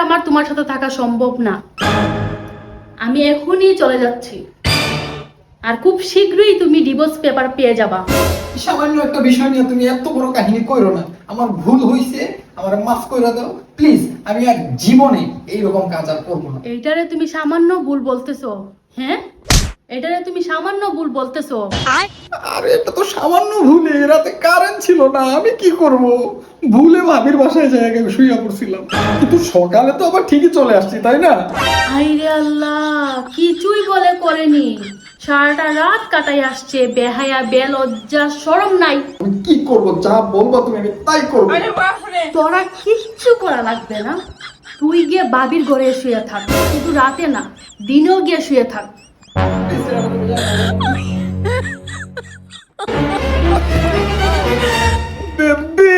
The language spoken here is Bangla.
আমার তোমার সাথে থাকা সম্ভব না। আমি এখনই চলে যাচ্ছি, আর খুব শীঘ্রই তুমি ডিভোর্স পেপার পেয়ে যাবা। সামান্য একটা বিষয় নিয়ে তুমি এত বড় কাহিনী কইরো না। আমার ভুল হইছে, আমার মাফ কইরা দাও প্লিজ। আমি আর জীবনে এইরকম কাজ আর করবো না। এইটারে তুমি সামান্য ভুল বলতেছো? হ্যাঁ, এটারে তুমি সামান্য ভুল বলতেছো? আরে এটা তো সামান্য ভুলে, রাতে কারেন্ট ছিল না, আমি কি করব? ভুলে ভাবির বাসায় জায়গায় শুয়ে পড়ছিলাম, কিন্তু সকালে তো আবার ঠিকই চলে আসছি, তাই না? আইরে আল্লাহ, কিছুই বলে করেনি, সারাটা রাত কাটাই আসছে, বেহায়া বেলজ্জা শরম নাই। আমি কি করব? যা বলবা তুমি আমি তাই করবো। তোরা কিচ্ছু করা লাগবে না, তুই গিয়ে বাবির ঘরে শুয়ে থাক, শুধু রাতে না, দিনেও গিয়ে শুয়ে থাক। বেবি